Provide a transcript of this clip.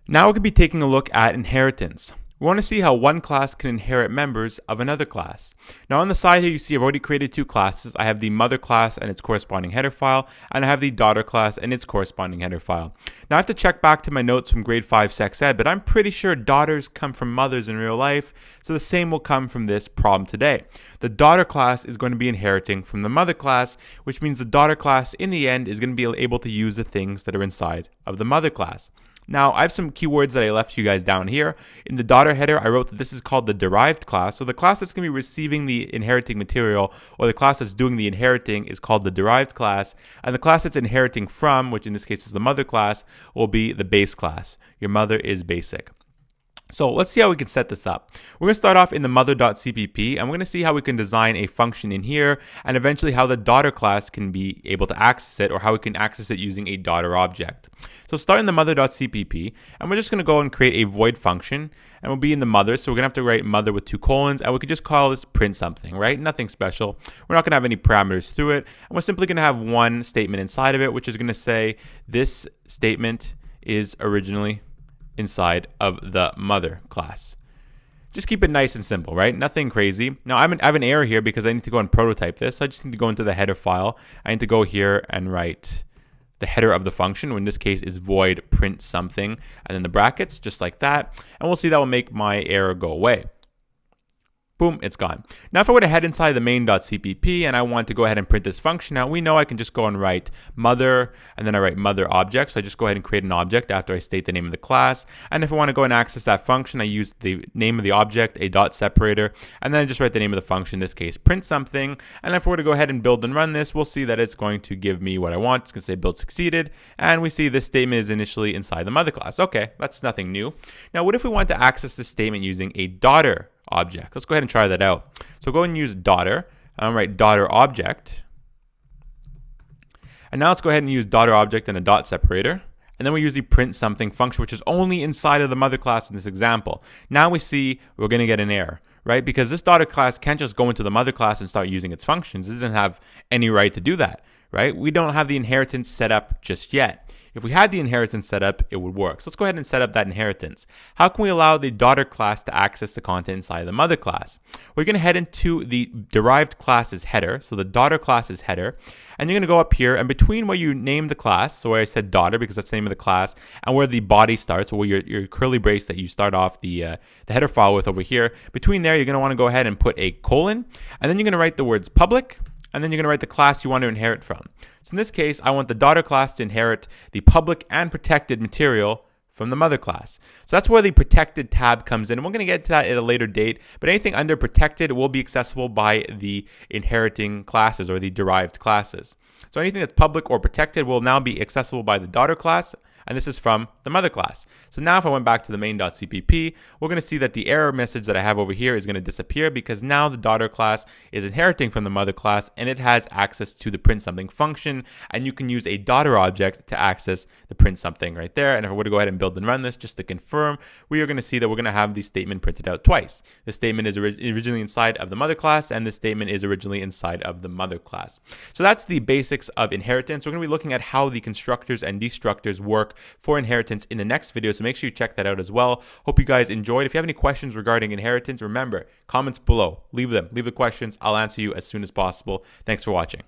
Now we're going to be taking a look at inheritance. We want to see how one class can inherit members of another class. Now on the side here you see I've already created two classes. I have the mother class and its corresponding header file, and I have the daughter class and its corresponding header file. Now I have to check back to my notes from grade 5 sex ed, but I'm pretty sure daughters come from mothers in real life, so the same will come from this problem today. The daughter class is going to be inheriting from the mother class, which means the daughter class in the end is going to be able to use the things that are inside of the mother class. Now, I have some keywords that I left you guys down here. In the daughter header, I wrote that this is called the derived class. So the class that's going to be receiving the inheriting material, or the class that's doing the inheriting, is called the derived class. And the class that's inheriting from, which in this case is the mother class, will be the base class. Your mother is basic. So let's see how we can set this up. We're going to start off in the mother.cpp, and we're going to see how we can design a function in here, and eventually how the daughter class can be able to access it, or how we can access it using a daughter object. So start in the mother.cpp, and we're just going to go and create a void function, and we'll be in the mother, so we're going to have to write mother with 2 colons, and we could just call this print something, right? Nothing special. We're not going to have any parameters through it, and we're simply going to have one statement inside of it, which is going to say this statement is originally inside of the mother class. Just keep it nice and simple, right? Nothing crazy. Now I have an error here because I need to go and prototype this. So I just need to go into the header file. I need to go here and write the header of the function, which in this case is void print something, and then the brackets, just like that. And we'll see that will make my error go away. Boom, it's gone. Now if I were to head inside the main.cpp and I want to go ahead and print this function out, we know I can just go and write mother, and then I write mother object. So I just go ahead and create an object after I state the name of the class. And if I want to go and access that function, I use the name of the object, a dot separator, and then I just write the name of the function, in this case print something. And if we were to go ahead and build and run this, we'll see that it's going to give me what I want. It's going to say build succeeded, and we see this statement is initially inside the mother class. Okay, that's nothing new. Now what if we want to access this statement using a daughter object? Let's go ahead and try that out. So go and use daughter, write daughter object, and now let's go ahead and use daughter object and a dot separator, and then we use the print something function, which is only inside of the mother class in this example. Now we see we're going to get an error, right? Because this daughter class can't just go into the mother class and start using its functions. It doesn't have any right to do that, right? We don't have the inheritance set up just yet. If we had the inheritance set up, it would work. So let's go ahead and set up that inheritance. How can we allow the daughter class to access the content inside the mother class? We're going to head into the derived class's header, so the daughter class's header, and you're going to go up here, and between where you name the class, so where I said daughter because that's the name of the class, and where the body starts, or where your curly brace that you start off the header file with over here, between there you're going to want to go ahead and put a colon, and then you're going to write the words public, and then you're going to write the class you want to inherit from. So in this case, I want the daughter class to inherit the public and protected material from the mother class. So that's where the protected tab comes in. And we're going to get to that at a later date, but anything under protected will be accessible by the inheriting classes or the derived classes. So anything that's public or protected will now be accessible by the daughter class, and this is from the mother class. So now if I went back to the main.cpp, we're going to see that the error message that I have over here is going to disappear because now the daughter class is inheriting from the mother class, and it has access to the print something function, and you can use a daughter object to access the print something right there. And if I were to go ahead and build and run this just to confirm, we are going to see that we're going to have the statement printed out twice. The statement is originally inside of the mother class, and the statement is originally inside of the mother class. So that's the basics of inheritance. We're going to be looking at how the constructors and destructors work for inheritance in the next video, so make sure you check that out as well. Hope you guys enjoyed. If you have any questions regarding inheritance, remember, comments below, leave the questions. I'll answer you as soon as possible. Thanks for watching.